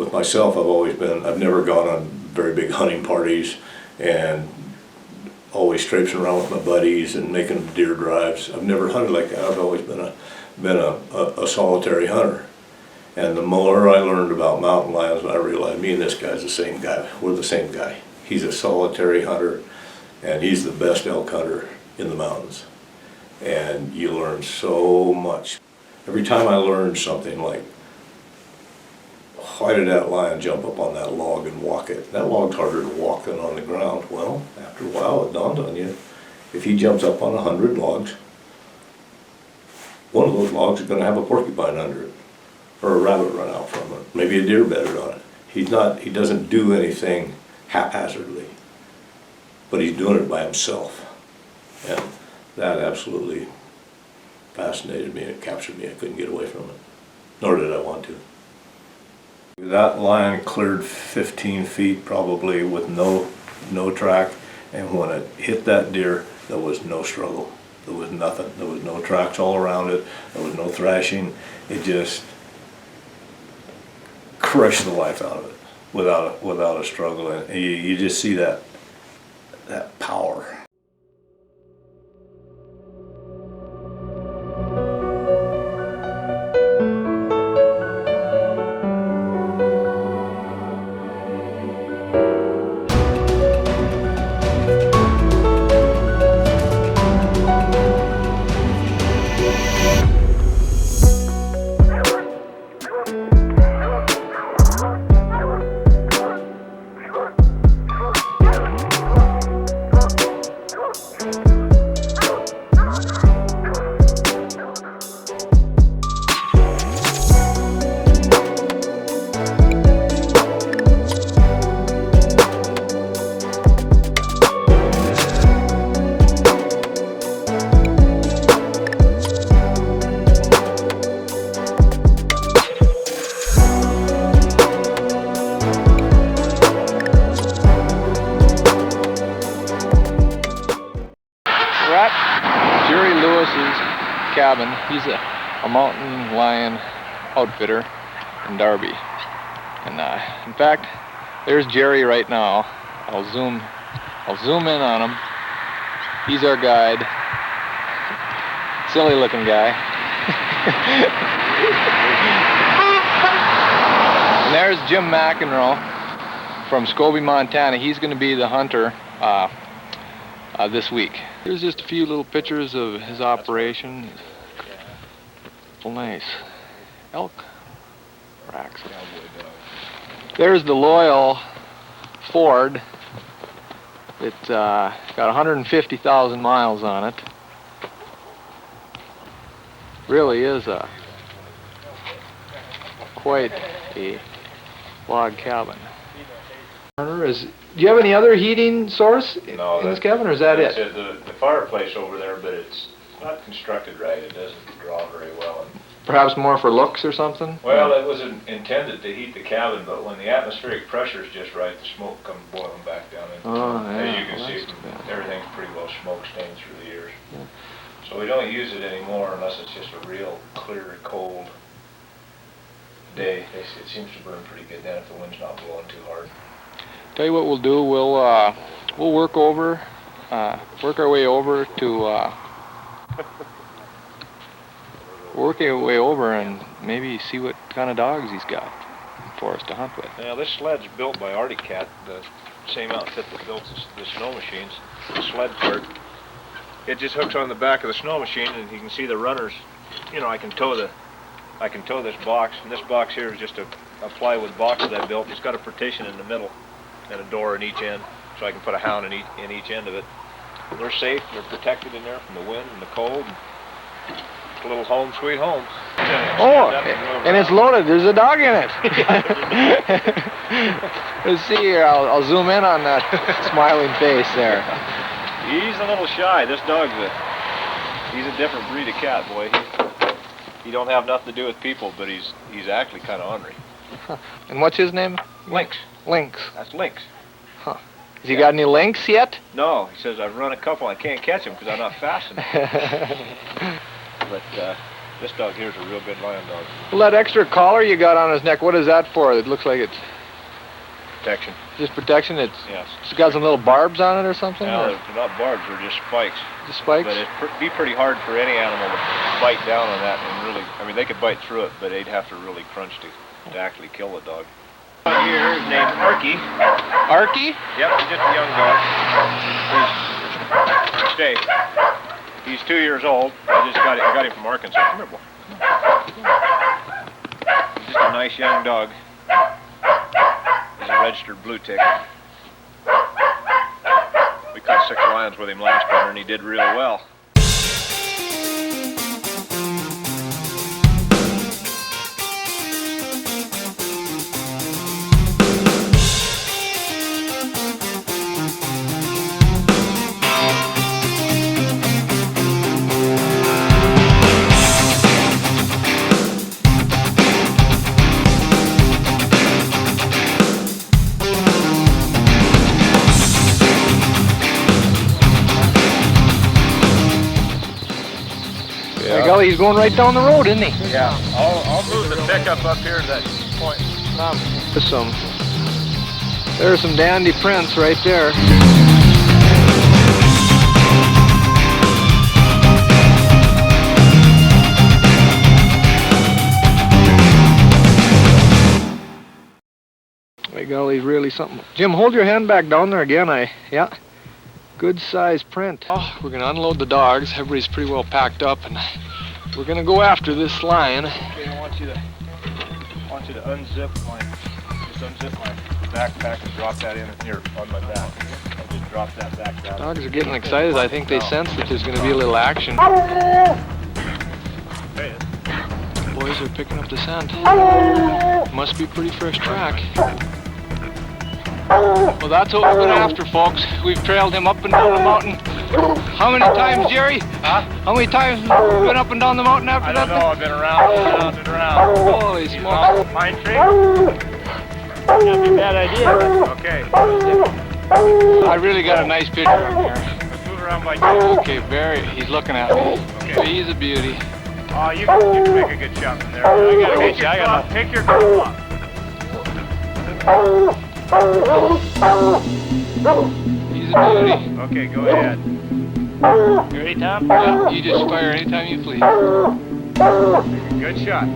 with myself, I've never gone on very big hunting parties and always traipsing around with my buddies and making deer drives. I've never hunted like that. I've always been a solitary hunter. And the more I learned about mountain lions, I realized me and this guy's the same guy. We're the same guy. He's a solitary hunter, and he's the best elk hunter in the mountains. And you learn so much. Every time I learned something like, why did that lion jump up on that log and walk it? That log's harder to walk than on the ground. Well, after a while it dawned on you, if he jumps up on 100 logs, one of those logs is going to have a porcupine under it, or a rabbit run out from it, maybe a deer bedded on it. He doesn't do anything haphazardly, but he's doing it by himself. And that absolutely fascinated me, it captured me. I couldn't get away from it, nor did I want to. That lion cleared 15 feet probably with no track, and when it hit that deer, there was no struggle. There was nothing. There was no tracks all around it. There was no thrashing. It just crushed the life out of it without a struggle. And you just see that power. Cabin. He's a mountain lion outfitter in Darby, and in fact, there's Jerry right now. I'll zoom in on him. He's our guide. Silly looking guy. And there's Jim McEnroe from Scobie, Montana. He's going to be the hunter this week. Here's just a few little pictures of his operation. Nice elk racks. There's the Loyal Ford. It's got 150,000 miles on it. Really is quite a log cabin. Do you have any other heating source in this cabin, or is that it? The fireplace over there, but it's not constructed right. It doesn't draw very well. Perhaps more for looks or something? Well, it was intended to heat the cabin, but when the atmospheric pressure is just right, the smoke comes boiling back down into it. As you can see, everything's pretty well smoke stained through the years. Yeah. So we don't use it anymore unless it's just a real clear, cold day. It seems to burn pretty good then if the wind's not blowing too hard. Tell you what we'll do. We'll work our way over to. Work our way over and maybe see what kind of dogs he's got for us to hunt with. Now this sled's built by Arctic Cat, the same outfit that built the snow machines. The sled part, it just hooks on the back of the snow machine, and you can see the runners. You know, I can tow this box, and this box here is just a plywood box that I built. It's got a partition in the middle and a door in each end, so I can put a hound in each end of it. And they're safe. They're protected in there from the wind and the cold. A little home sweet home. Oh, and it's loaded. There's a dog in it. Let's see here. I'll zoom in on that smiling face there. He's a little shy. This dog's he's a different breed of cat, boy. He don't have nothing to do with people, but he's actually kind of ornery. And what's his name? Lynx. Lynx. That's Lynx. Huh. Has he got any lynx yet? No. He says, I've run a couple. I can't catch him because I'm not fast enough. But This dog here is a real good lion dog. Well, that extra collar you got on his neck, what is that for? It looks like it's Protection. just protection. It's Yes. got some little barbs on it or something? No, Or they're not barbs, they're just spikes. just spikes? But it'd be pretty hard for any animal to bite down on that and really, I mean, they could bite through it, but they'd have to really crunch to actually kill the dog. Here is named Arky. Arky? Yep, he's just a young dog. Stay. He's 2 years old. I got him from Arkansas. Come here, boy. He's just a nice young dog. He's a registered blue tick. We caught 6 lions with him last winter, and he did really well. By golly, he's going right down the road, isn't he? Yeah, I'll move the pickup up here to that point. There's some dandy prints right there. By golly, really something. Jim, hold your hand back down there again. Yeah. Good size print. Oh, we're gonna unload the dogs. Everybody's pretty well packed up, and we're gonna go after this lion. Okay, I want you to unzip my backpack and drop that in here on my back. I'll just drop that back down. Dogs are getting excited. I think they sense that there's gonna be a little action. Okay. Boys are picking up the scent. Must be pretty fresh track. Well, that's what we've been after, folks. We've trailed him up and down the mountain. How many times, Jerry? Huh? How many times have you been up and down the mountain after I that? don't know, I've been around and around. Holy smokes. Pine tree? Not a bad idea. Okay. I really got a nice picture of him here. Let's move around by you. Okay, Barry, he's looking at me. Okay. He's a beauty. Oh, you can make a good shot from there. I got pick your gun up. He's a beauty. Okay, go ahead. You ready, Tom? Yeah, you just fire anytime you please. Good shot.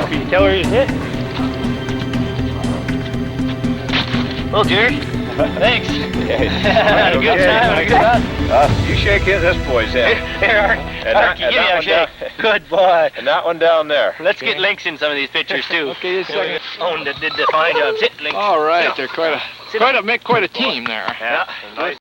Can you tell where you hit? Well, Jerry, thanks. Good time. You shake this boy's head. Here, Arky, give me a shake. Good boy. And that one down there. Let's get links in some of these pictures too. Okay, just a second. Owen did the fine job. Sit, links. All right, they're make quite a team there. Yeah. Nice.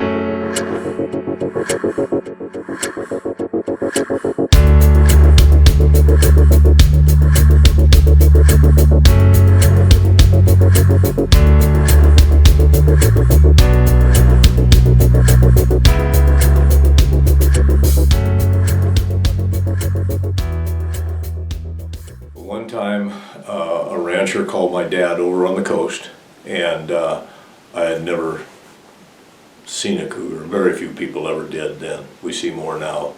One time, a rancher called my dad over on the coast, and I had never seen a cougar. Very few people ever did then. We see more now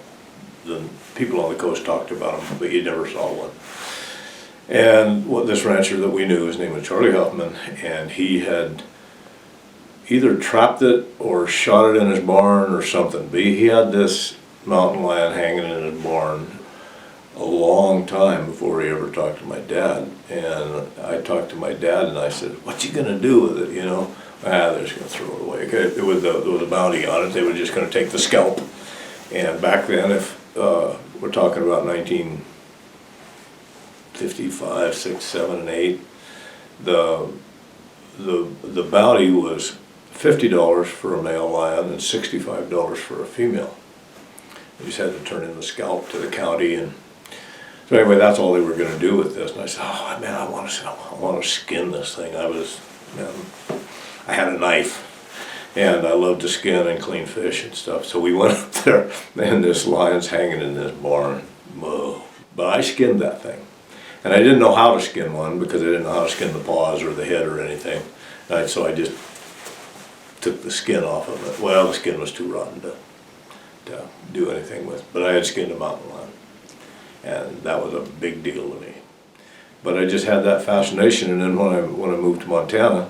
than people on the coast talked about them, but you never saw one. And this rancher that we knew, his name was Charlie Huffman, and he had either trapped it or shot it in his barn or something. But he had this mountain lion hanging in his barn a long time before he ever talked to my dad. And I talked to my dad and I said, "What's he gonna do with it, you know?" They're just gonna throw it away. Okay, there was a bounty on it. They were just gonna take the scalp. And back then, if we're talking about 1955, 6, 7, and 8, the bounty was $50 for a male lion and $65 for a female. You just had to turn in the scalp to the county. And so anyway, that's all they were going to do with this. And I said, "Oh man, I want to skin this thing." I had a knife, and I love to skin and clean fish and stuff. So we went up there, and this lion's hanging in this barn. Whoa. But I skinned that thing. And I didn't know how to skin one because I didn't know how to skin the paws or the head or anything. So I just took the skin off of it. Well, the skin was too rotten to do anything with, but I had skinned a mountain lion, and that was a big deal to me. But I just had that fascination, and then when I moved to Montana,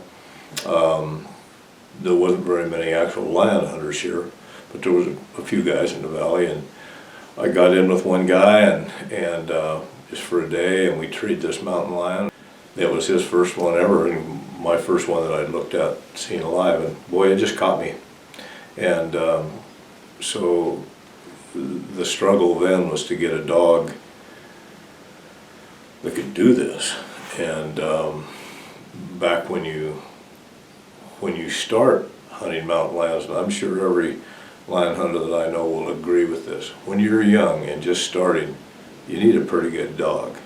there wasn't very many actual lion hunters here, but there was a few guys in the valley, and I got in with one guy and just for a day, and we treated this mountain lion. It was his first one ever, and my first one that I'd looked at, seen alive, and boy, it just caught me. And so the struggle then was to get a dog that could do this. And back when you start hunting mountain lions, and I'm sure every lion hunter that I know will agree with this, when you're young and just starting, you need a pretty good dog.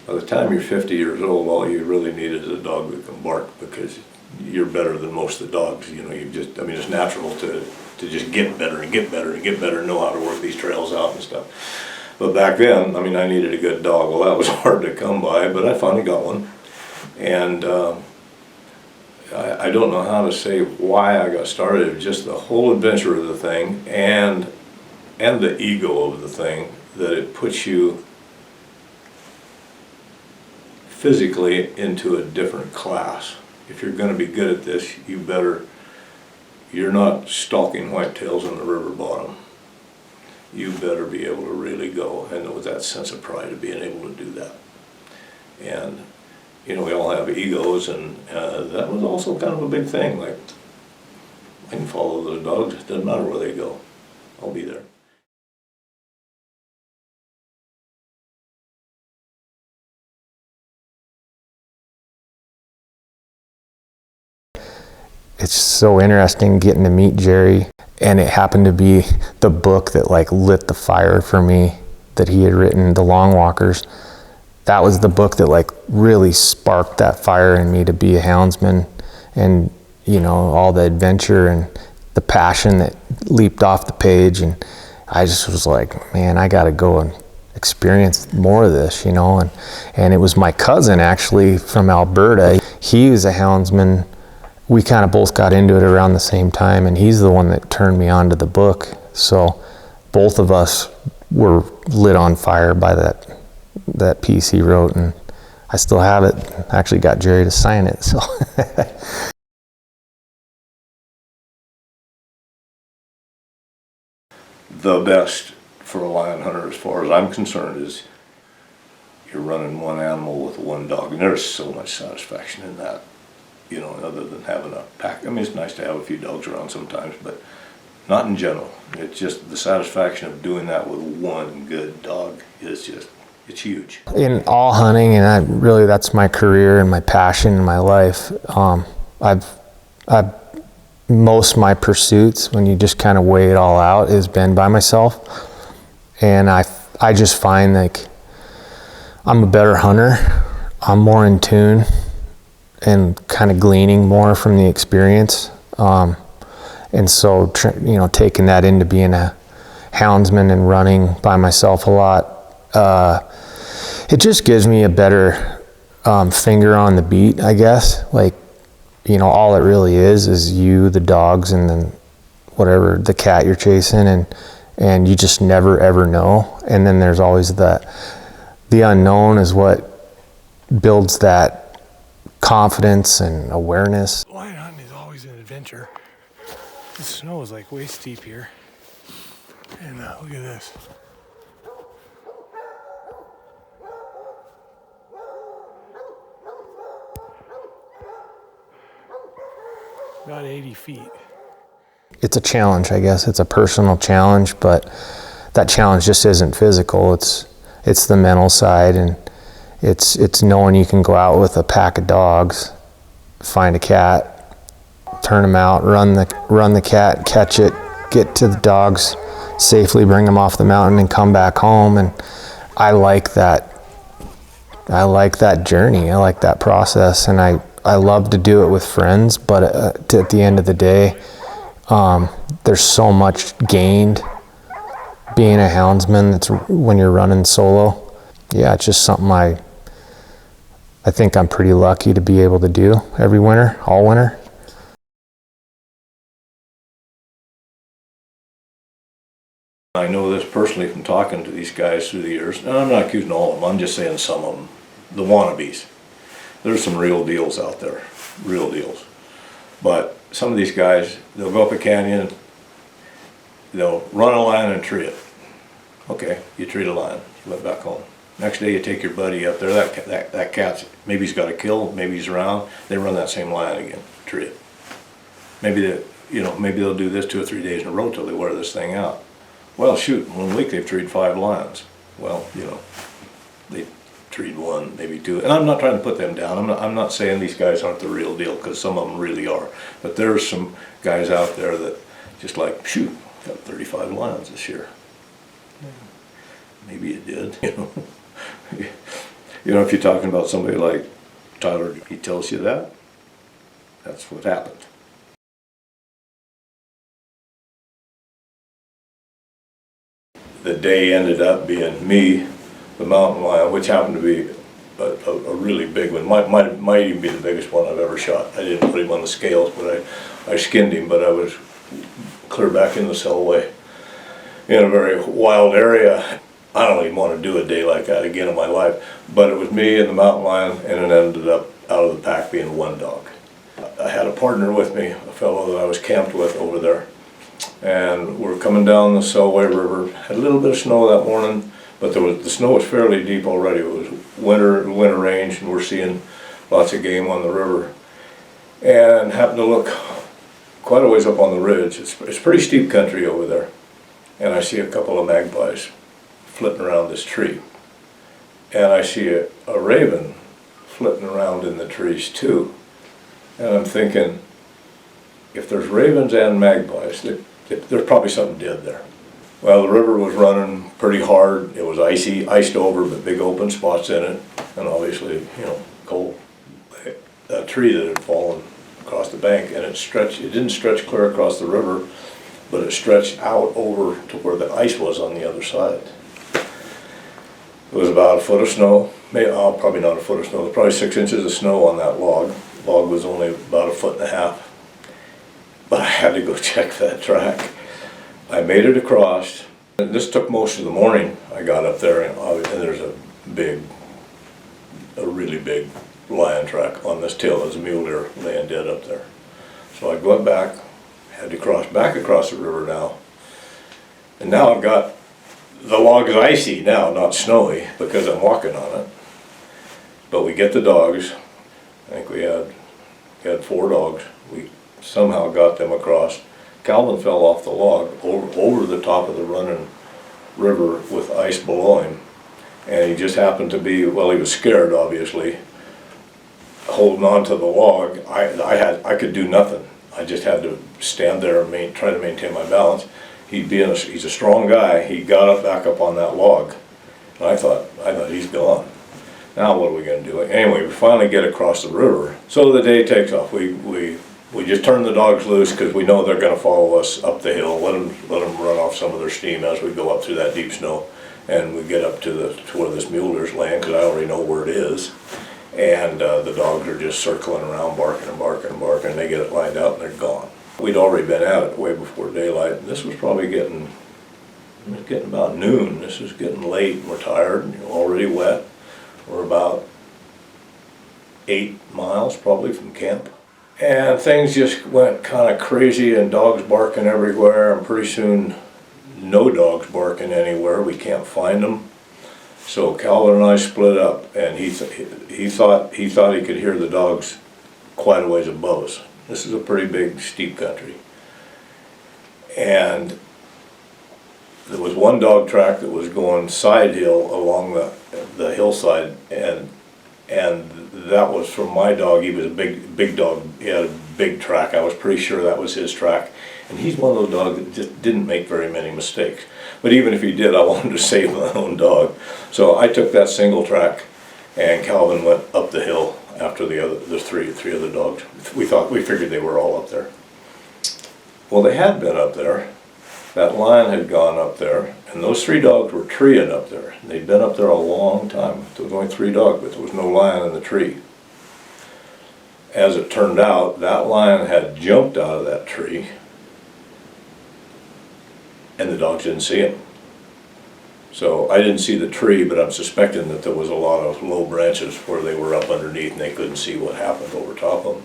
By the time you're 50 years old, all you really need is a dog that can bark, because you're better than most of the dogs. You know, I mean, it's natural to just get better and get better and get better and know how to work these trails out and stuff. But back then, I mean, I needed a good dog. Well, that was hard to come by, but I finally got one. And I don't know how to say why I got started. Just the whole adventure of the thing and the ego of the thing, that it puts you physically into a different class. If you're going to be good at this, you're not stalking whitetails on the river bottom. You better be able to really go, and with that sense of pride of being able to do that. And you know, we all have egos, and that was also kind of a big thing. Like, I can follow those dogs, it doesn't matter where they go, I'll be there. It's so interesting getting to meet Jerry, and it happened to be the book that like lit the fire for me that he had written, The Longwalkers. That was the book that like really sparked that fire in me to be a houndsman, and you know, all the adventure and the passion that leaped off the page. And I just was like, man, I gotta go and experience more of this, you know. And it was my cousin actually from Alberta. He was a houndsman. We kind of both got into it around the same time, and he's the one that turned me on to the book. So both of us were lit on fire by that piece he wrote, and I still have it. Actually got Jerry to sign it, so. The best for a lion hunter, as far as I'm concerned, is you're running one animal with one dog, and there's so much satisfaction in that. You know, other than having a pack. I mean, it's nice to have a few dogs around sometimes, but not in general. It's just the satisfaction of doing that with one good dog is just, it's huge. In all hunting, and that's my career and my passion in my life. I've most of my pursuits, when you just kind of weigh it all out, has been by myself. And I just find like I'm a better hunter. I'm more in tune and kind of gleaning more from the experience. And so, you know, taking that into being a houndsman and running by myself a lot, it just gives me a better finger on the beat, I guess. Like, you know, all it really is you, the dogs, and then whatever, the cat you're chasing, and you just never ever know. And then there's always the unknown is what builds that confidence and awareness. Lion hunting is always an adventure. The snow is like way steep here. And look at this. About 80 feet. It's a challenge, I guess. It's a personal challenge, but that challenge just isn't physical. It's the mental side, and it's knowing you can go out with a pack of dogs, find a cat, turn them out, run the cat, catch it, get to the dogs safely, bring them off the mountain, and come back home. And I like that journey. I like that process, and I love to do it with friends, but at the end of the day, there's so much gained being a houndsman. That's when you're running solo. yeah, it's just something I think I'm pretty lucky to be able to do every winter, all winter. I know this personally from talking to these guys through the years, and I'm not accusing all of them, I'm just saying some of them, the wannabes. There's some real deals out there, real deals. But some of these guys, they'll go up a canyon, they'll run a lion and tree it. Okay, you treat a lion, you went back home. Next day you take your buddy up there, that cat's, maybe he's got a kill, maybe he's around, they run that same lion again, tree it. Maybe maybe they'll do this 2 or 3 days in a row till they wear this thing out. Well, shoot, in 1 week they've treed 5 lions. Well, they treed 1, maybe 2. And I'm not trying to put them down. I'm not saying these guys aren't the real deal, because some of them really are. But there's some guys out there that just like, shoot, got 35 lions this year. Maybe you did, if you're talking about somebody like Tyler, he tells you that, that's what happened. The day ended up being me, the mountain lion, which happened to be a really big one. Might even be the biggest one I've ever shot. I didn't put him on the scales, but I skinned him, but I was clear back in the Selway in a very wild area. I don't even want to do a day like that again in my life, but it was me and the mountain lion, and it ended up out of the pack being 1 dog. I had a partner with me, a fellow that I was camped with over there, and we're coming down the Selway River. Had a little bit of snow that morning, but the snow was fairly deep already. It was winter range, and we're seeing lots of game on the river. And happened to look quite a ways up on the ridge. It's pretty steep country over there, and I see a couple of magpies flitting around this tree, and I see a raven flitting around in the trees too. And I'm thinking, if there's ravens and magpies, there's probably something dead there. Well, the river was running pretty hard. It was iced over, but big open spots in it, and obviously, cold. That tree that had fallen across the bank, and it didn't stretch clear across the river, but it stretched out over to where the ice was on the other side. It was about 1 foot of snow, probably not 1 foot of snow, there was probably 6 inches of snow on that log. The log was only about 1.5 feet. But I had to go check that track. I made it across. And this took most of the morning. I got up there, and there's a really big lion track on this tail. There's a mule deer laying dead up there. So I went back, had to cross back across the river now. And now I've got, the log is icy now, not snowy, because I'm walking on it. But we get the dogs. I think we had 4 dogs. We somehow got them across. Calvin fell off the log over the top of the running river with ice below him, and he just happened to be, well, he was scared obviously, holding on to the log. I could do nothing. I just had to stand there and try to maintain my balance. He's a strong guy. He got back up on that log, and I thought he's gone. Now what are we going to do? Anyway, we finally get across the river. So the day takes off. We just turn the dogs loose because we know they're going to follow us up the hill. Let them run off some of their steam as we go up through that deep snow, and we get up to where this mule deer's laying, because I already know where it is. And the dogs are just circling around, barking and barking and barking. They get it lined out and they're gone. We'd already been at it way before daylight. This was probably getting about noon. This is getting late, and we're tired and already wet. We're about 8 miles probably from camp. And things just went kind of crazy, and dogs barking everywhere, and pretty soon no dogs barking anywhere. We can't find them. So Calvin and I split up, and he thought he could hear the dogs quite a ways above us. This is a pretty big steep country. And there was one dog track that was going side hill along the hillside, and that was from my dog. He was a big dog. He had a big track. I was pretty sure that was his track. And he's one of those dogs that just didn't make very many mistakes. But even if he did, I wanted to save my own dog. So I took that single track, and Calvin went up the hill after the three other dogs. We figured they were all up there. Well, they had been up there, that lion had gone up there, and those 3 dogs were treeing up there. They'd been up there a long time. There was only 3 dogs, but there was no lion in the tree. As it turned out, that lion had jumped out of that tree, and the dogs didn't see him. So I didn't see the tree, but I'm suspecting that there was a lot of low branches where they were up underneath and they couldn't see what happened over top of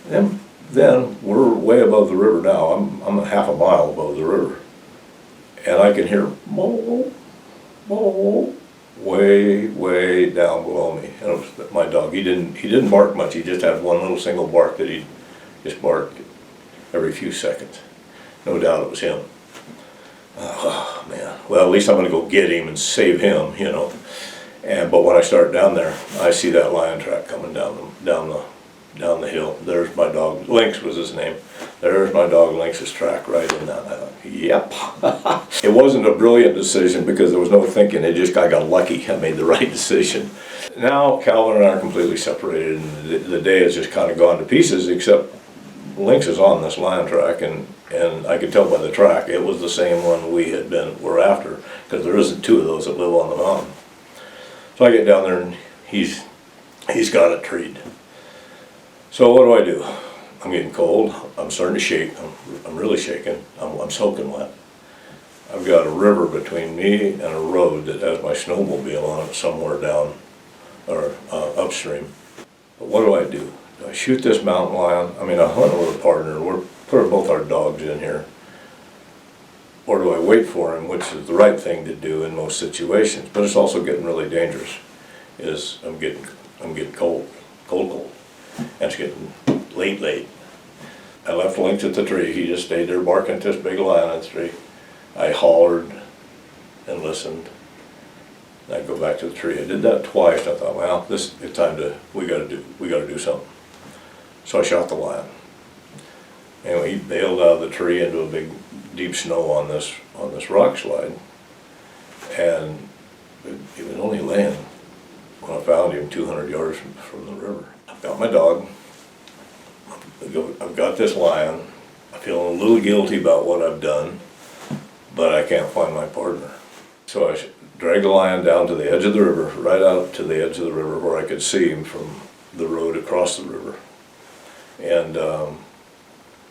them. Then we're way above the river now. I'm a half a mile above the river, and I can hear moo, moo, way down below me. And it was my dog. He didn't bark much. He just had one little single bark that he just barked every few seconds. No doubt it was him. Oh man. Well, at least I'm going to go get him and save him, you know. But when I start down there, I see that lion track coming down the hill. There's my dog. Lynx was his name. There's my dog Lynx's track right in that. I thought, yep. It wasn't a brilliant decision because there was no thinking. I got lucky. I made the right decision. Now Calvin and I are completely separated, and the day has just kind of gone to pieces. Except Lynx is on this lion track, and I could tell by the track it was the same one were after, because there isn't 2 of those that live on the mountain. So I get down there and he's got it treed. So what do? I'm getting cold. I'm starting to shake. I'm really shaking. I'm soaking wet. I've got a river between me and a road that has my snowmobile on it somewhere down or upstream. But what do? Do I shoot this mountain lion? I mean, I hunt with a partner. We're putting both our dogs in here. Or do I wait for him, which is the right thing to do in most situations. But it's also getting really dangerous. I'm getting cold. And it's getting late. I left Lynx at the tree. He just stayed there barking at this big lion in the tree. I hollered and listened. And I go back to the tree. I did that twice. I thought, well, it's time we got to do something. So I shot the lion. Anyway, he bailed out of the tree into a big, deep snow on this rock slide, and he was only laying when I found him 200 yards from the river. I've got my dog. I've got this lion. I'm feeling a little guilty about what I've done, but I can't find my partner. So I dragged the lion down to the edge of the river, right out to the edge of the river where I could see him from the road across the river. And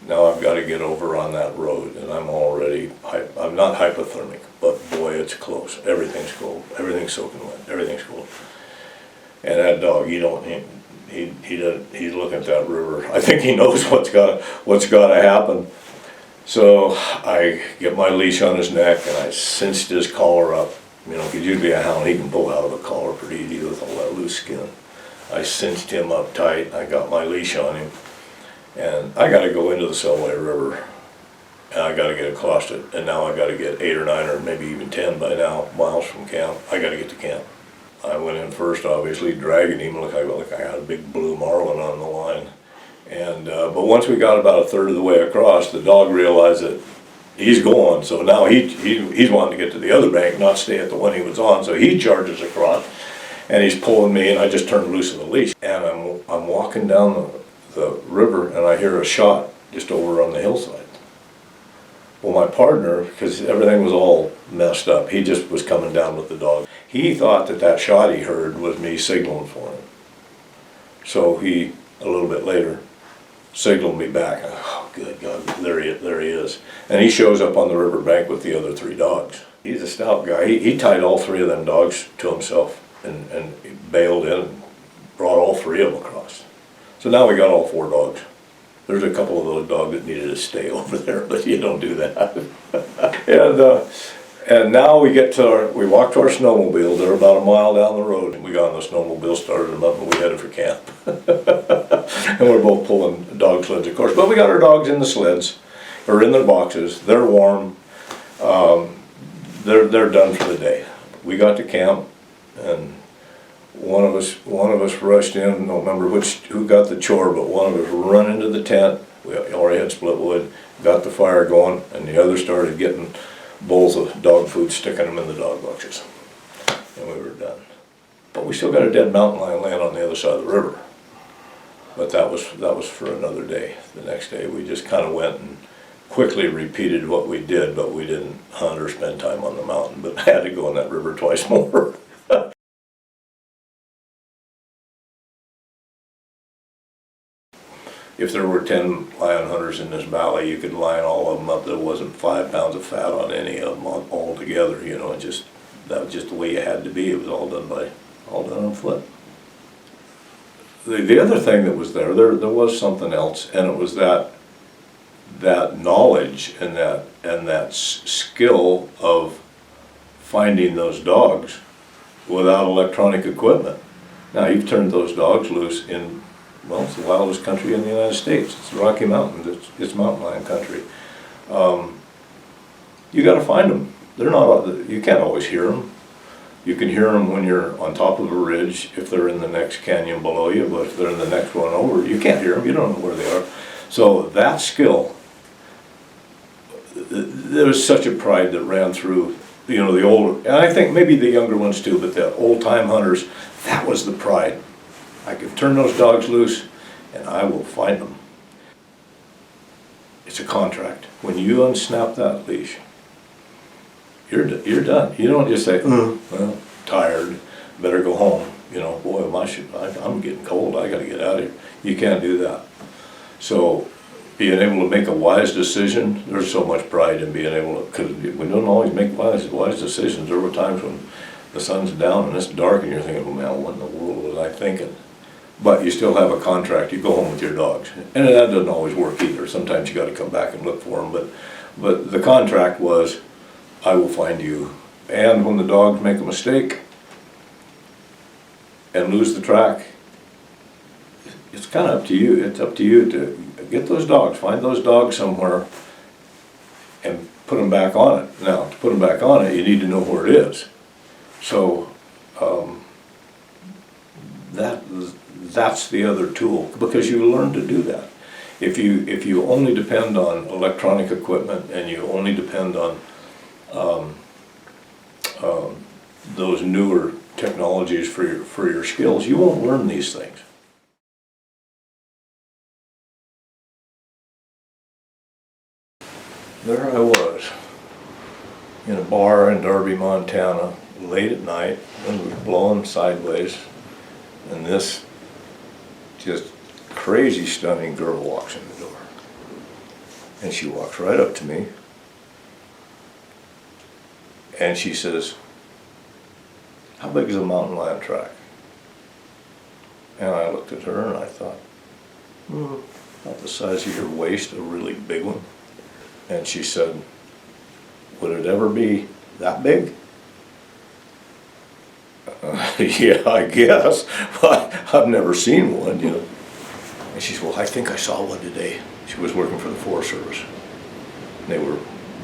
now I've got to get over on that road, and I'm not hypothermic, but boy, it's close. Everything's cold. Everything's soaking wet. Everything's cold. And that dog, he's looking at that river. I think he knows what's got to happen. So I get my leash on his neck, and I cinched his collar up. You know, because usually a hound, he can pull out of a collar pretty easy with all that loose skin. I cinched him up tight. I got my leash on him. And I got to go into the Selway River, and I got to get across it, and now I got to get 8 or 9 or maybe even 10 by now miles from camp. I got to get to camp. I went in first, obviously, dragging him like I had a big blue marlin on the line. And but once we got about a third of the way across, the dog realized that he's going. So now he's wanting to get to the other bank, not stay at the one he was on. So he charges across, and he's pulling me, and I just turned loose of the leash, and I'm walking down the river, and I hear a shot just over on the hillside. Well, my partner, because everything was all messed up, he just was coming down with the dog. He thought that shot he heard was me signaling for him. So he, a little bit later, signaled me back. Oh, good God, there he is. And he shows up on the riverbank with the other 3 dogs. He's a stout guy. He tied all 3 of them dogs to himself and bailed in and brought all 3 of them across. So now we got all 4 dogs. There's a couple of those dogs that needed to stay over there, but you don't do that. And now we walked to our snowmobile. They're about a mile down the road. And we got on the snowmobile, started them up, and we headed for camp. And we're both pulling dog sleds, of course. But we got our dogs in the sleds, or in their boxes. They're warm. They're done for the day. We got to camp, and one of us rushed in. I don't remember who got the chore, but one of us run into the tent. We already had split wood, got the fire going, and the other started getting bowls of dog food, sticking them in the dog boxes, and we were done. But we still got a dead mountain lion laying on the other side of the river. But that was for another day. The next day we just kind of went and quickly repeated what we did, but we didn't hunt or spend time on the mountain. But I had to go in that river twice more. If there were 10 lion hunters in this valley, you could line all of them up. There wasn't 5 pounds of fat on any of them all together. You know, that was just the way you had to be. It was all done on foot. The other thing that was there was something else, and it was that knowledge and that skill of finding those dogs without electronic equipment. Now you've turned those dogs loose in, well, it's the wildest country in the United States. It's the Rocky Mountains. It's mountain lion country. You got to find them. They're not. You can't always hear them. You can hear them when you're on top of a ridge if they're in the next canyon below you, but if they're in the next one over, you can't hear them. You don't know where they are. So that skill, there was such a pride that ran through, you know, the older, and I think maybe the younger ones too, but the old-time hunters, that was the pride. I could turn those dogs loose, and I will find them. It's a contract. When you unsnap that leash, you're done. You don't just say, well, tired, better go home. You know, boy, I'm getting cold, I gotta get out of here. You can't do that. So being able to make a wise decision, there's so much pride in being able to, because we don't always make wise decisions. There were times when the sun's down and it's dark and you're thinking, oh man, what in the world was I thinking? But you still have a contract. You go home with your dogs. And that doesn't always work either. Sometimes you gotta come back and look for them. But the contract was, I will find you. And when the dogs make a mistake and lose the track, it's kind of up to you. It's up to you to get those dogs, find those dogs somewhere and put them back on it. Now, to put them back on it, you need to know where it is. So that's the other tool, because you learn to do that. If you only depend on electronic equipment and you only depend on those newer technologies for your skills, you won't learn these things. There I was in a bar in Darby, Montana, late at night, and we were blowing sideways, and this just crazy stunning girl walks in the door. And she walks right up to me, and she says, how big is a mountain lion track? And I looked at her and I thought, about the size of your waist, a really big one. And she said, would it ever be that big? Yeah, I guess. I've never seen one, you know. And she said, well, I think I saw one today. She was working for the Forest Service. They were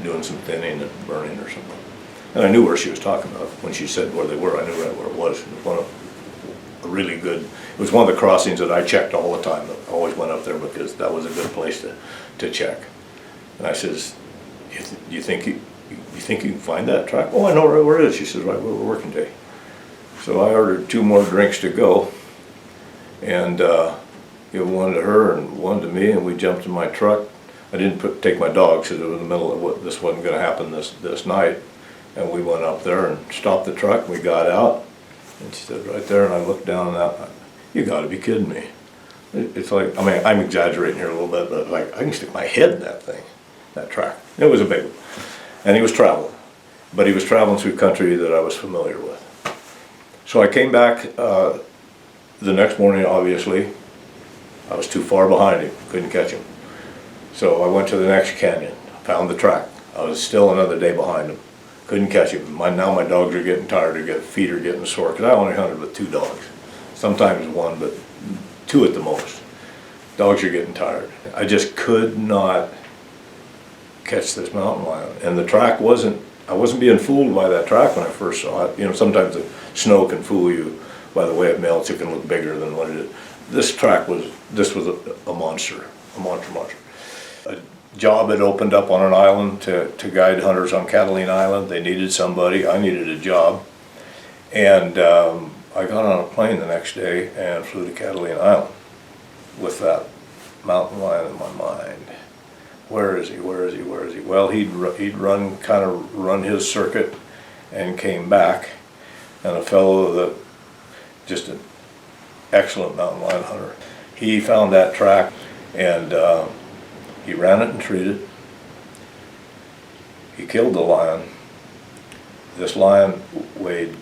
doing some thinning and burning or something. And I knew where she was talking about. When she said where they were, I knew right where it was. It was a really good, it was one of the crossings that I checked all the time. I always went up there because that was a good place to check. And I says, you think you can find that track? Oh, I know right where it is. She says, right where we're working today. So I ordered 2 more drinks to go, and give one to her and one to me, and we jumped in my truck. I didn't take my dogs because it was in the middle of what this wasn't going to happen this night. And we went up there and stopped the truck. We got out, and she stood right there, and I looked down and I, you got to be kidding me. It's like, I mean, I'm exaggerating here a little bit, but like I can stick my head in that thing, that track. It was a big one. And he was traveling, but he was traveling through country that I was familiar with. So I came back the next morning, obviously. I was too far behind him, couldn't catch him. So I went to the next canyon, found the track. I was still another day behind him. Couldn't catch him. Now my dogs are getting tired, feet are getting sore, because I only hunted with 2 dogs. Sometimes 1, but 2 at the most. Dogs are getting tired. I just could not catch this mountain lion. And the track I wasn't being fooled by that track when I first saw it. You know, sometimes the snow can fool you by the way it melts. It can look bigger than what it is. This was a monster, a monster. A job had opened up on an island to guide hunters on Catalina Island. They needed somebody. I needed a job. And I got on a plane the next day and flew to Catalina Island with that mountain lion in my mind. where is he? Well, he'd kind of run his circuit and came back, and a fellow that, just an excellent mountain lion hunter, he found that track, and he ran it and treated. He killed the lion. This lion weighed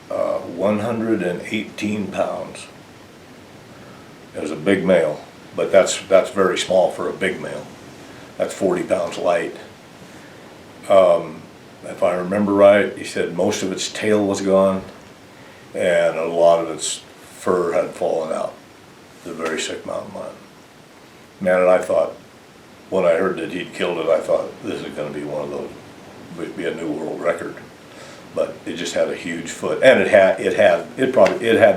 118 pounds. It was a big male, but that's very small for a big male. That's 40 pounds light. If I remember right, he said most of its tail was gone and a lot of its fur had fallen out. The very sick mountain lion. Man, and I thought, when I heard that he'd killed it, I thought this is going to be one of those, would be a new world record. But it just had a huge foot, and it had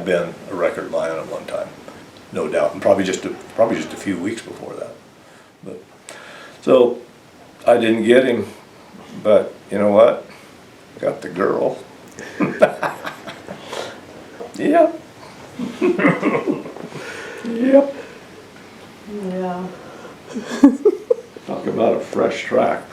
been a record lion at one time, no doubt, and probably just a few weeks before that. But so I didn't get him, but you know what? Got the girl. Yep. Yep. Yeah. Talk about a fresh track.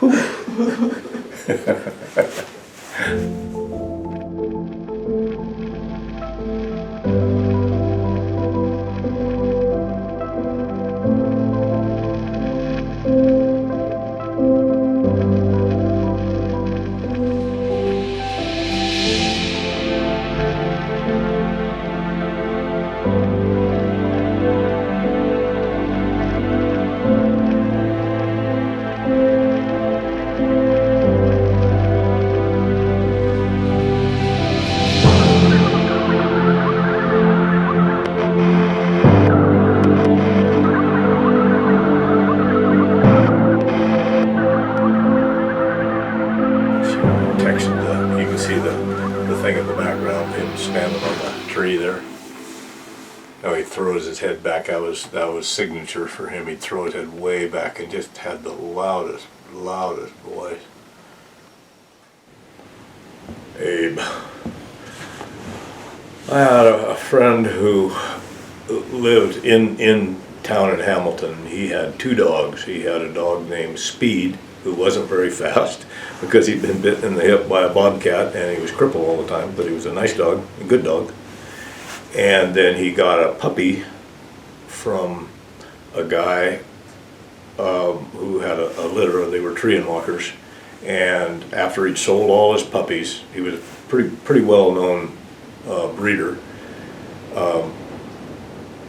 You can see the thing in the background, him standing on the tree there. Now he throws his head back. That was signature for him. He'd throw his head way back and just had the loudest voice. Abe. I had a friend who lived in town in Hamilton. He had two dogs. He had a dog named Speed, who wasn't very fast because he'd been bitten in the hip by a bobcat and he was crippled all the time, but he was a nice dog, a good dog. And then he got a puppy from a guy who had a litter, they were tree and walkers. And after he'd sold all his puppies, he was a pretty well-known breeder.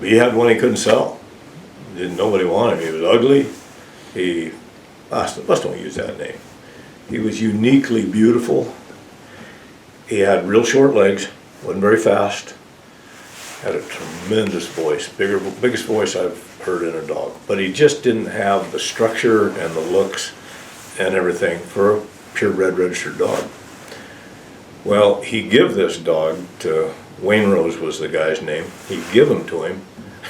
He had one he couldn't sell. Nobody wanted him. He was ugly. Let's don't use that name. He was uniquely beautiful. He had real short legs, wasn't very fast, had a tremendous voice, biggest voice I've heard in a dog. But he just didn't have the structure and the looks and everything for a purebred registered dog. Well, he give this dog to, Wayne Rose was the guy's name, he'd give him to him,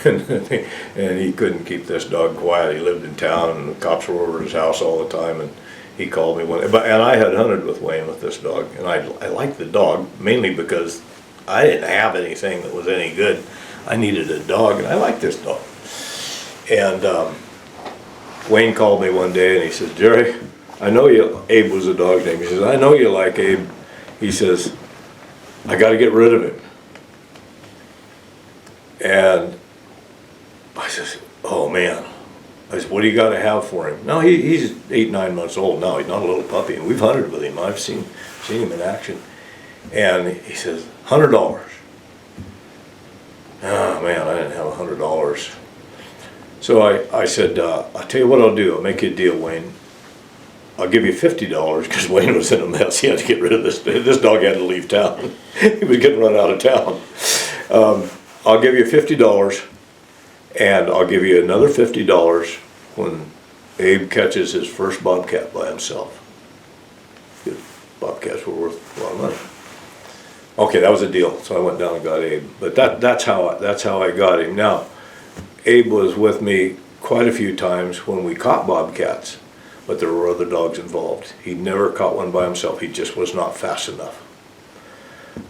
and he couldn't keep this dog quiet. He lived in town and the cops were over at his house all the time, and he called me and I had hunted with Wayne with this dog, and I liked the dog mainly because I didn't have anything that was any good. I needed a dog, and I liked this dog. And Wayne called me one day and he said, "Jerry, I know you," Abe was the dog's name, he says, "I know you like Abe." He says, "I got to get rid of him." And I says, "Oh man." I said, "What do you got to have for him?" No, he's 8-9 months old now. He's not a little puppy, and we've hunted with him. I've seen him in action. And he says, $100. Oh man, I didn't have $100. So I said, "I'll tell you what I'll do. I'll make you a deal, Wayne. I'll give you $50 because Wayne was in a mess. He had to get rid of this. This dog had to leave town. He was getting run out of town. I'll give you $50, and I'll give you another $50 when Abe catches his first bobcat by himself." Bobcats were worth a lot of money. Okay, that was a deal. So I went down and got Abe. But that's how I got him. Now, Abe was with me quite a few times when we caught bobcats, but there were other dogs involved. He never caught one by himself. He just was not fast enough.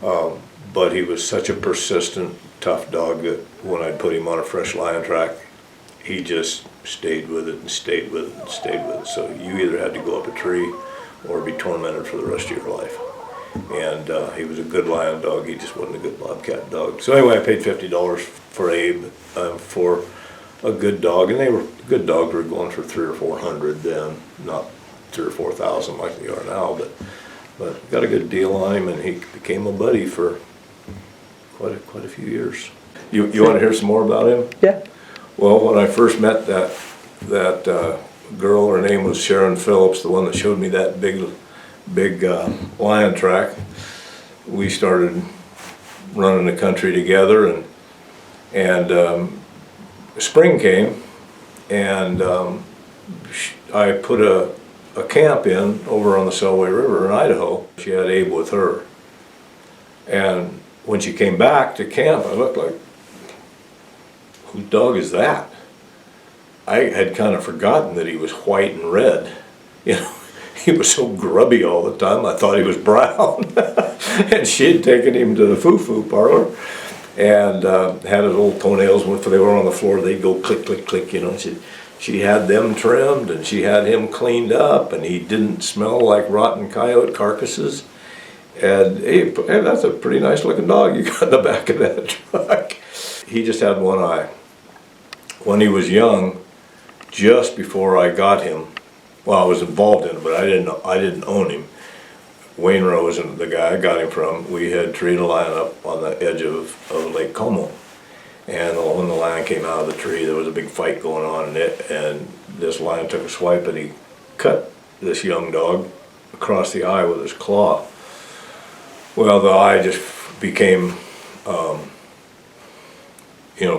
But he was such a persistent, tough dog that when I'd put him on a fresh lion track, he just stayed with it and stayed with it and stayed with it. So you either had to go up a tree or be tormented for the rest of your life. And he was a good lion dog, he just wasn't a good bobcat dog. So anyway, I paid $50 for Abe for a good dog, and they were good dogs were going for $300 or $400 then, not 3,000 or 4,000 like they are now, but got a good deal on him, and he became a buddy for quite a few years. You want to hear some more about him? Yeah. Well, when I first met that girl, her name was Sharon Phillips, the one that showed me that big lion track. We started running the country together, and spring came, and I put a camp in over on the Selway River in Idaho. She had Abe with her, and when she came back to camp, I looked like, whose dog is that? I had kind of forgotten that he was white and red. You know, he was so grubby all the time, I thought he was brown. And she had taken him to the foo-foo parlor and had his old toenails, when they were on the floor, they'd go click, click, click, you know. She had them trimmed, and she had him cleaned up, and he didn't smell like rotten coyote carcasses. And hey, that's a pretty nice looking dog you got in the back of that truck. He just had one eye. When he was young, just before I got him, well, I was involved in it, but I didn't own him. McEnroe was the guy I got him from. We had treated a lion up on the edge of Lake Como. And when the lion came out of the tree, there was a big fight going on in it, and this lion took a swipe, and he cut this young dog across the eye with his claw. Well, the eye just became,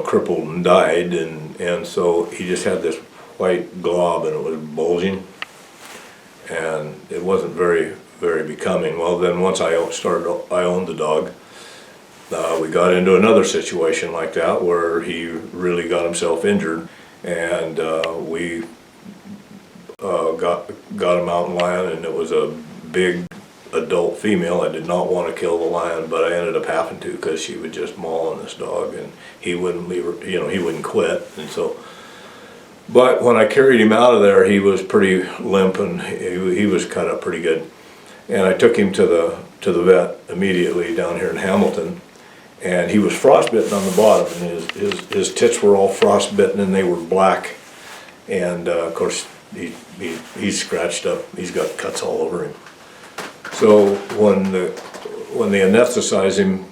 crippled and died, and so he just had this white glob, and it was bulging, and it wasn't very, very becoming. Well, then once I owned the dog, we got into another situation like that where he really got himself injured, and we got a mountain lion, and it was a big adult female. I did not want to kill the lion, but I ended up having to, because she would just maul on this dog, and he wouldn't leave her, he wouldn't quit. And so, but when I carried him out of there, he was pretty limp, and he was cut up pretty good. And I took him to the vet immediately down here in Hamilton, and he was frostbitten on the bottom, and his tits were all frostbitten, and they were black. And of course, he's scratched up. He's got cuts all over him. So when they anesthetized him,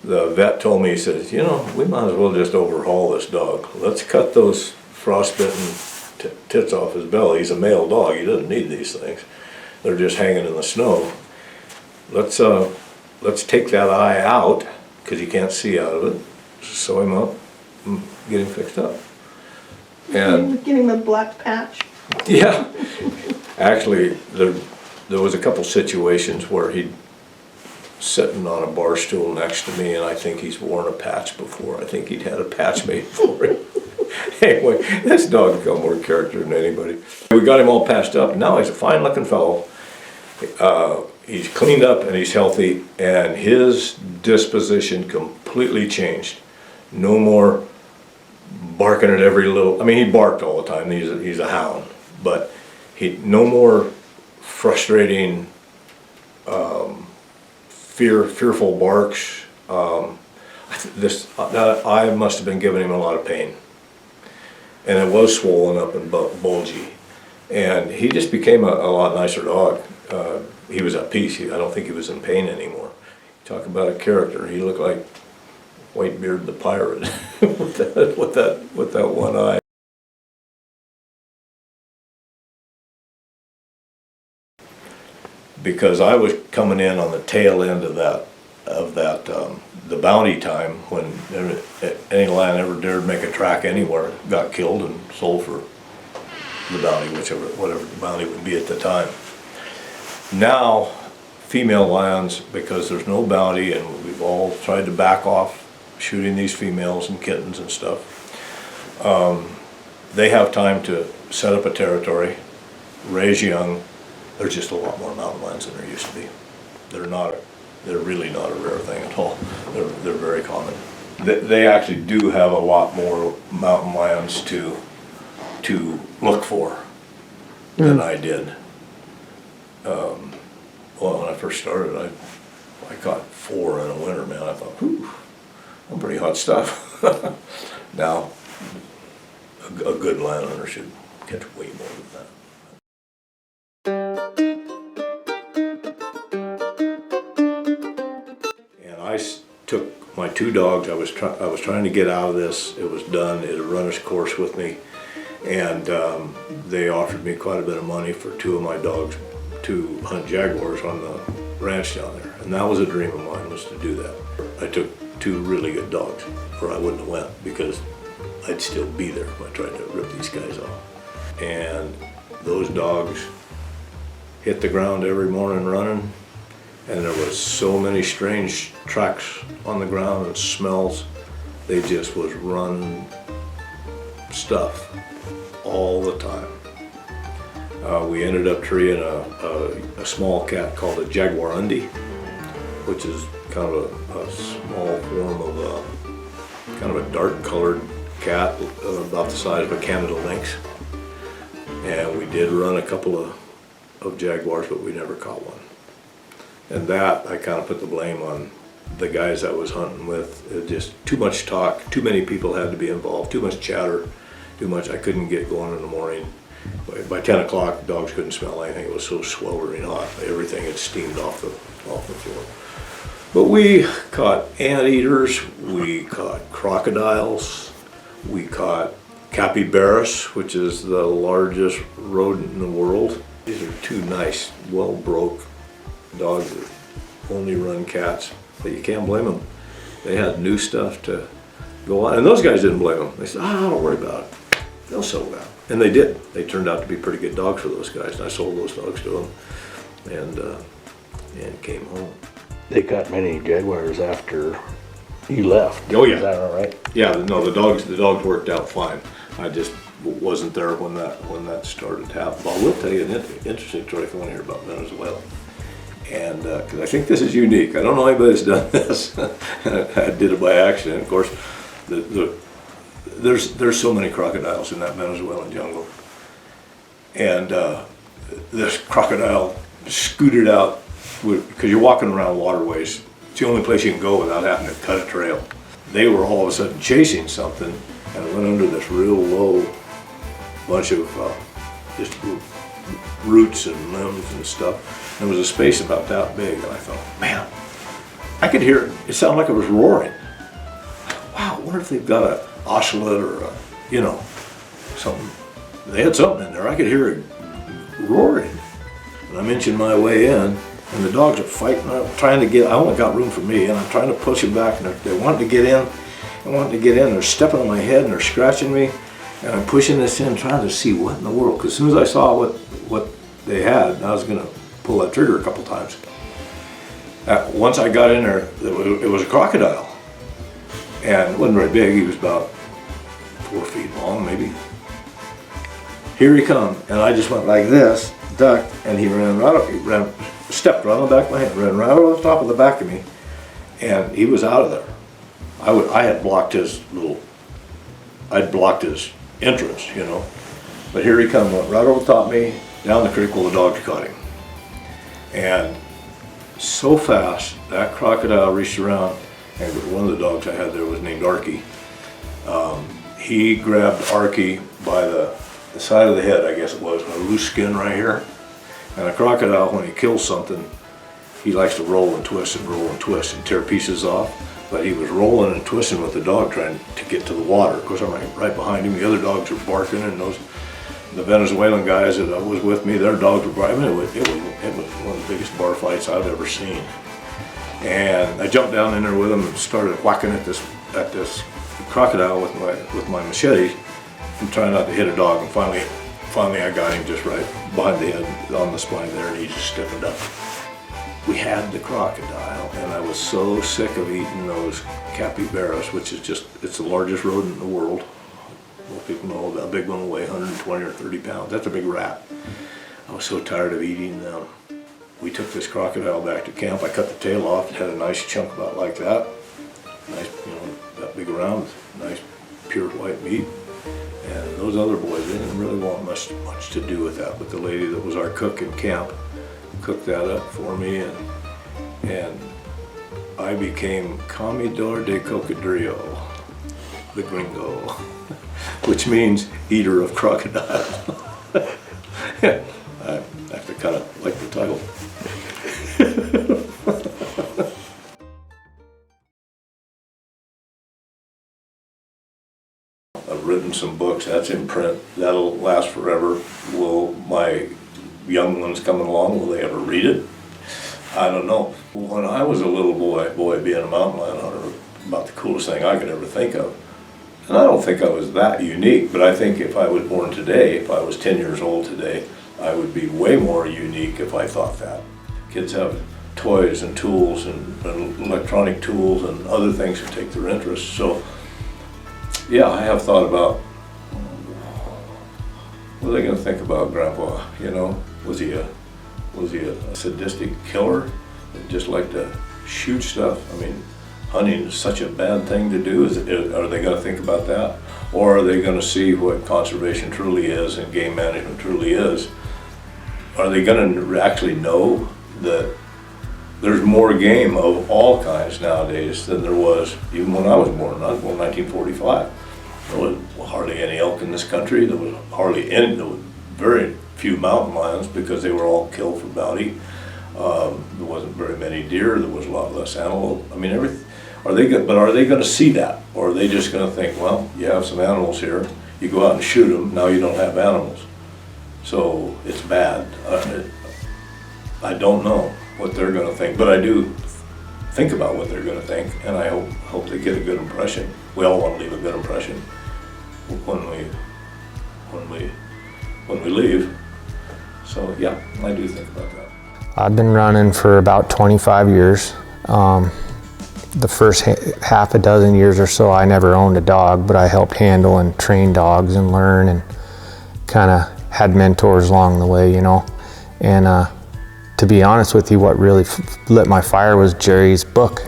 the vet told me, he says, we might as well just overhaul this dog. Let's cut those frostbitten tits off his belly. He's a male dog. He doesn't need these things. They're just hanging in the snow. Let's take that eye out, because he can't see out of it. Sew him up, and get him fixed up. And Get him a black patch. yeah, actually, there was a couple situations where he'd sitting on a bar stool next to me, and I think he's worn a patch before. I think he'd had a patch made for him. Anyway, this dog's got more character than anybody. We got him all patched up. Now he's a fine looking fellow. He's cleaned up and he's healthy, and his disposition completely changed. No more barking at every little, he barked all the time. He's a hound, but no more frustrating, fearful barks. That eye must have been giving him a lot of pain, and it was swollen up and bulgy, and he just became a lot nicer dog. He was at peace. I don't think he was in pain anymore. Talk about a character. He looked like Whitebeard the pirate with that one eye. Because I was coming in on the tail end of the bounty time, when any lion ever dared make a track anywhere got killed and sold for the bounty, whatever the bounty would be at the time. Now, female lions, because there's no bounty, and we've all tried to back off shooting these females and kittens and stuff, they have time to set up a territory, raise young. There's just a lot more mountain lions than there used to be. They're really not a rare thing at all. They're very common. They actually do have a lot more mountain lions to to look for than I did. Well, when I first started, I caught 4 in a winter, man. I thought, whew, I'm pretty hot stuff. Now, a good landowner should catch way more than that. And I took my 2 dogs. I was trying to get out of this. It was done. It had run its course with me, and they offered me quite a bit of money for 2 of my dogs to hunt jaguars on the ranch down there. And that was a dream of mine, was to do that. I took 2 really good dogs, or I wouldn't have went, because I'd still be there if I tried to rip these guys off. And those dogs hit the ground every morning running, and there was so many strange tracks on the ground and smells. They just was running stuff all the time. We ended up treeing a small cat called a jaguar, which is kind of a small form of kind of a dark colored cat, about the size of a Canada lynx. And we did run a couple of jaguars, but we never caught one. And that, I kind of put the blame on the guys I was hunting with. It just too much talk, too many people had to be involved, too much chatter, too much. I couldn't get going in the morning. By 10 o'clock, dogs couldn't smell anything. It was so sweltering hot. Everything had steamed off the floor. But we caught anteaters, we caught crocodiles, we caught capybaras, which is the largest rodent in the world. These are 2 nice, well-broke dogs that only run cats, but you can't blame them. They had new stuff to go on, and those guys didn't blame them. They said, don't worry about it. They'll settle down. And they did. They turned out to be pretty good dogs for those guys, and I sold those dogs to them and came home. They caught many jaguars after you left. Oh, yeah. Is that all right? Yeah, no, the dogs worked out fine. I just wasn't there when that started to happen. But I will tell you an interesting story if you want to hear about Venezuela. And because I think this is unique. I don't know anybody that's done this. I did it by accident. Of course, there's so many crocodiles in that Venezuelan jungle. And this crocodile scooted out, because you're walking around waterways. It's the only place you can go without having to cut a trail. They were all of a sudden chasing something, and it went under this real low bunch of just roots and limbs and stuff. There was a space about that big, and I thought, man, I could hear it. It sounded like it was roaring. I thought, wow, I wonder if they've got an ocelot or something. They had something in there. I could hear it roaring. And I'm inching my way in, and the dogs are fighting. I'm trying to get, I only got room for me, and I'm trying to push them back, and they wanted to get in. They're stepping on my head, and they're scratching me, and I'm pushing this in, trying to see what in the world. Because as soon as I saw what they had, I was going to pull that trigger a couple times. Once I got in there, it was a crocodile. And it wasn't very big. He was about 4 feet long, maybe. Here he come, and I just went like this, ducked, and he stepped right on the back of my head, ran right over the top of the back of me, and he was out of there. I had blocked I'd blocked his entrance, But here he come, went right over the top of me, down the creek while the dogs caught him. And so fast, that crocodile reached around, and one of the dogs I had there was named Arky. He grabbed Arky by the side of the head, I guess it was, a loose skin right here. And a crocodile, when he kills something, he likes to roll and twist and tear pieces off. But he was rolling and twisting with the dog trying to get to the water. Of course, I'm right behind him. The other dogs were barking, and the Venezuelan guys that was with me, their dogs were barking. I mean, it was one of the biggest bar fights I've ever seen. And I jumped down in there with him and started whacking at this crocodile with my machete and trying not to hit a dog. And finally I got him just right behind the head on the spine there, and he just stiffened up. We had the crocodile, and I was so sick of eating those capybaras, which is it's the largest rodent in the world. Most people know that big one will weigh 120 or 30 pounds. That's a big rat. I was so tired of eating them. We took this crocodile back to camp. I cut the tail off. It had a nice chunk about like that. Nice, that big around, nice pure white meat. And those other boys, they didn't really want much to do with that, but the lady that was our cook in camp cooked that up for me, and I became Comidor de Cocodrillo, the gringo, which means eater of crocodile. I have to kind of like the title. I've written some books, that's in print, that'll last forever. Will my young ones coming along, will they ever read it? I don't know. When I was a little boy being a mountain lion hunter, about the coolest thing I could ever think of. And I don't think I was that unique, but I think if I was born today, if I was 10 years old today, I would be way more unique if I thought that. Kids have toys and tools and electronic tools and other things that take their interest. So yeah, I have thought about, what are they going to think about Grandpa? You know, was he a sadistic killer that just liked to shoot stuff? I mean, hunting is such a bad thing to do. Are they going to think about that? Or are they going to see what conservation truly is and game management truly is? Are they going to actually know that there's more game of all kinds nowadays than there was even when I was born? I was born in 1945. There was hardly any elk in this country. There was very few mountain lions because they were all killed for bounty. There wasn't very many deer. There was a lot less antelope. I mean, are they going to see that? Or are they just going to think, well, you have some animals here, you go out and shoot them, now you don't have animals. So it's bad. I don't know what they're going to think, but I do think about what they're going to think, and I hope they get a good impression. We all want to leave a good impression when we leave. So yeah, I do think about that. I've been running for about 25 years. The first half a dozen years or so, I never owned a dog, but I helped handle and train dogs and learn, and kind of had mentors along the way, you know. And to be honest with you, what really lit my fire was Jerry's book,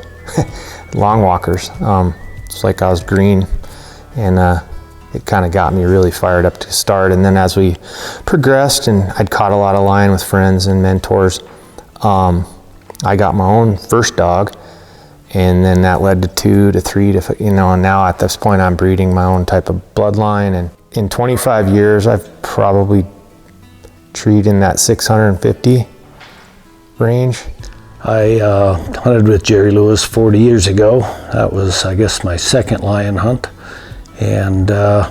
Longwalkers. It's like I was green, and it kind of got me really fired up to start. And then as we progressed and I'd caught a lot of lion with friends and mentors, I got my own first dog, and then that led to 2 to 3 to, you know, and now at this point I'm breeding my own type of bloodline. And in 25 years, I've probably treed in that 650 range. I hunted with Jerry Lewis 40 years ago. That was, I guess, my second lion hunt. And I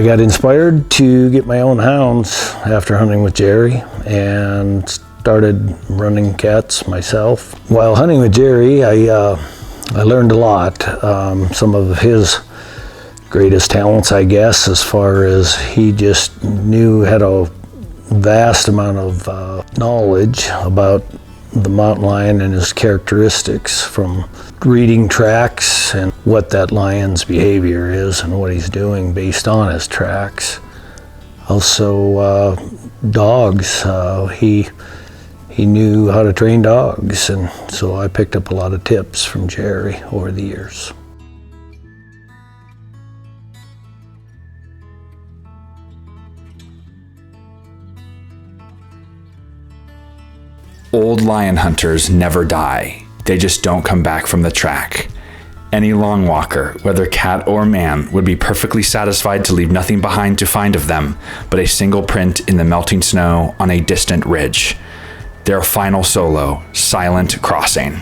got inspired to get my own hounds after hunting with Jerry, and started running cats myself. While hunting with Jerry, I learned a lot. Some of his greatest talents, I guess, as far as he just had a vast amount of knowledge about the mountain lion and his characteristics, from reading tracks and what that lion's behavior is and what he's doing based on his tracks. Also, dogs. He knew how to train dogs, and so I picked up a lot of tips from Jerry over the years. Old lion hunters never die. They just don't come back from the track. Any long walker, whether cat or man, would be perfectly satisfied to leave nothing behind to find of them but a single print in the melting snow on a distant ridge. Their final solo, silent crossing.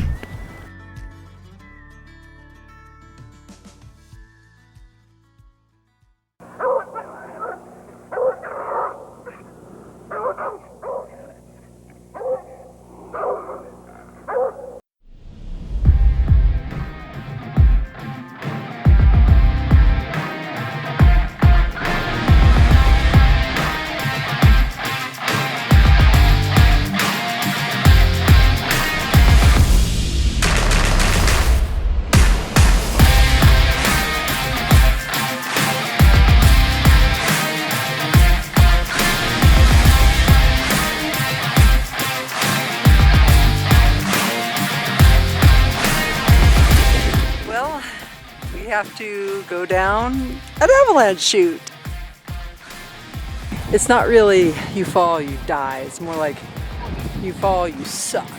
have to go down an avalanche chute. It's not really you fall, you die. It's more like you fall, you suck.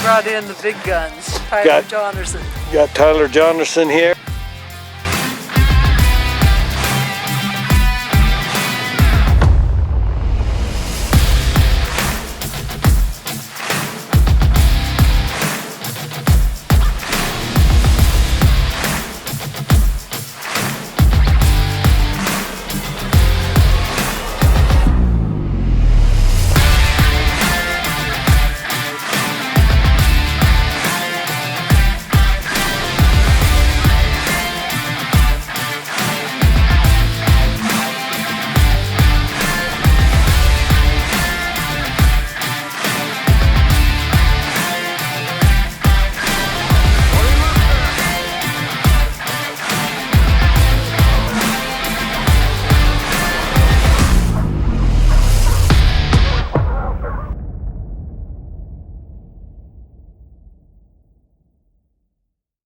Brought in the big guns, Tyler Johnerson. Got Tyler Johnerson here.